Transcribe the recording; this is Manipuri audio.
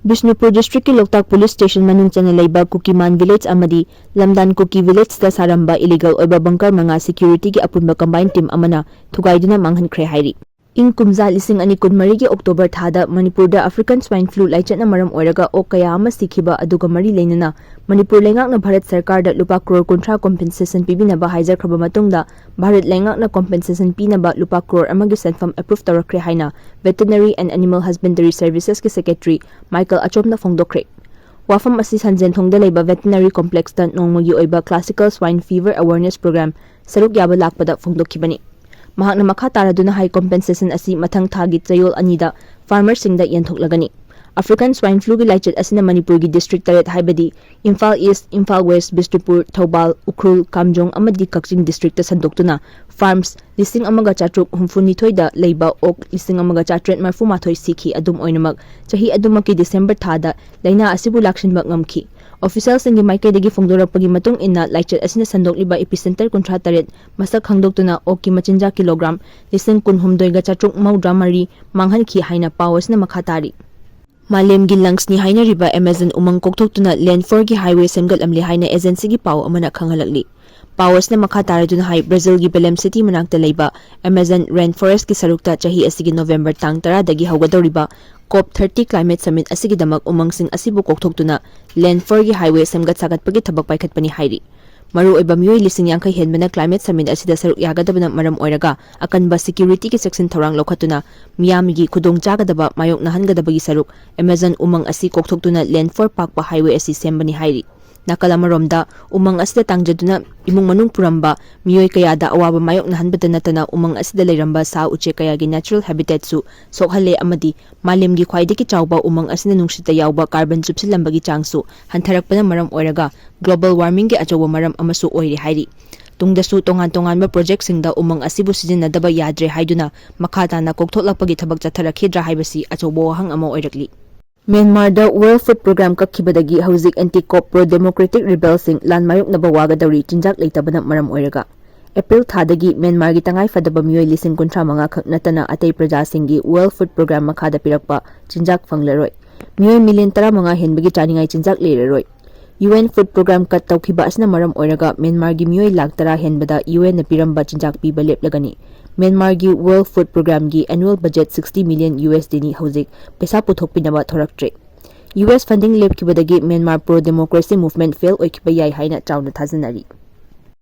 Bishnupur District ki Loktak Police Station manung chana leiba Kukiman Village amadi Lamdan Kuki Village da saramba illegal oiba bunker manga security ki apunba combined team amana thugaiduna manghankhre hairi. Ing kumza lising ani kunmari ki October thada Manipur da African swine flu laichatna maram oiraga ok kaya ama sikhiba aduga mari leinana Manipur lengakna Bharat Sarkar da lupa crore kontra compensation pibinaba haijar khaba matungda Bharat lengakna compensation pinaba lupa crore amagi senfam approve tawrakre haina Veterinary and Animal Husbandry Services ki Secretary Michael Achomna fongdokre. Wafam asi sanjen thongda leiba veterinary complex da nongmagi oiba classical swine fever awareness program saruk yaba lakpada fongdokhibani. Mahakna makha taraduna high compensation asi mathang thagi chayol anida farmers singda yenthoklagani. African swine flu gi laichat asina Manipur gi district taret haibadi Imphal East, Imphal West, Bishnupur, Thoubal, Ukhrul, Kamjong amadi Kaching district ta sandoktuna farms lising amaga chatruk humfunithoi da leiba ok lising amaga chatret marfu mathoi sikhi adum oinamak chahi adumaki December thada laina asibu lakshinbak ngamki. Officials singi maikaidagi fongdorapagi matung inna laichat asina sandokliba epicenter kuntra taret masak khangdoktuna ok ki machinja kilogram lising kunhumdoi ga chatruk maudra mari manghanki haina powers na makhatari. Malem gi lungs ni haina riba Amazon umang koktoktuna land for gi highway semgat amli haina agency gi paw amana khanghalakli. Powers na makhatara dun hai Brazil gi Belem City manakta leiba Amazon rainforest ki sarukta chahi asigi November tang 10 dagi hawgadoriba COP30 climate summit asigi damak umangsing asibu koktoktuna land for gi highway semgat sagatpagi thabak paikhatpani hairi. Maru oiba miyoi lising yangkai henbana climate summit asida saruk yagadabana maram oiraga akanba security ki section thorang lokhatuna miyamigi khudong chagadaba mayok nahangadabagi saruk Amazon umang asi koktoktuna land for pakpa highway asi sembani hairi. Nakalamaromda umang asida tangjaduna imung manung puramba miyoi kayada awaba mayok nahanbada natana umang asida leiramba sa uche kayagi natural habitat su sokhale amadi malemgi khwaidiki chawba umang asina nungshita yawba carbon chupsilambagi changsu hantharakpana maram oiraga global warming gi achawa maram amasu oiri hairi. Tungdasu tongan-tonganba project singda umang asibu sijinnadaba yadre haiduna makhatana kokthoklakpagi thabak chatharakhidra haibasi achawa wahang ama oirakli. Myanmarda World Food Program Kakhibadagi hauzik anti-cop pro-democratic rebelsing landmayok na bawagadawri Chinjak leitabana maram oiraga. April thadagi Myanmar gi tangai fadaba miyoi lising kuntra mga khaknatana atay prajasingi World Food Program makhada pirakpa Chinjak fanglaroi. Miyoi million tara mga henbagi chaningai Chinjak leiraroi. UN Food Program kat tawkhiba asna maram oiraga Myanmar gi miyoi lakh tara henbada UN na piramba Chinjak piba leplagani. Myanmar gi World Food Program gi annual budget 60 million USD ni hauzik pesa puthokpinaba thoraktre. US funding lepkibadagi Myanmar pro-democracy movement fail oikhiba yai haina chawna thajanari.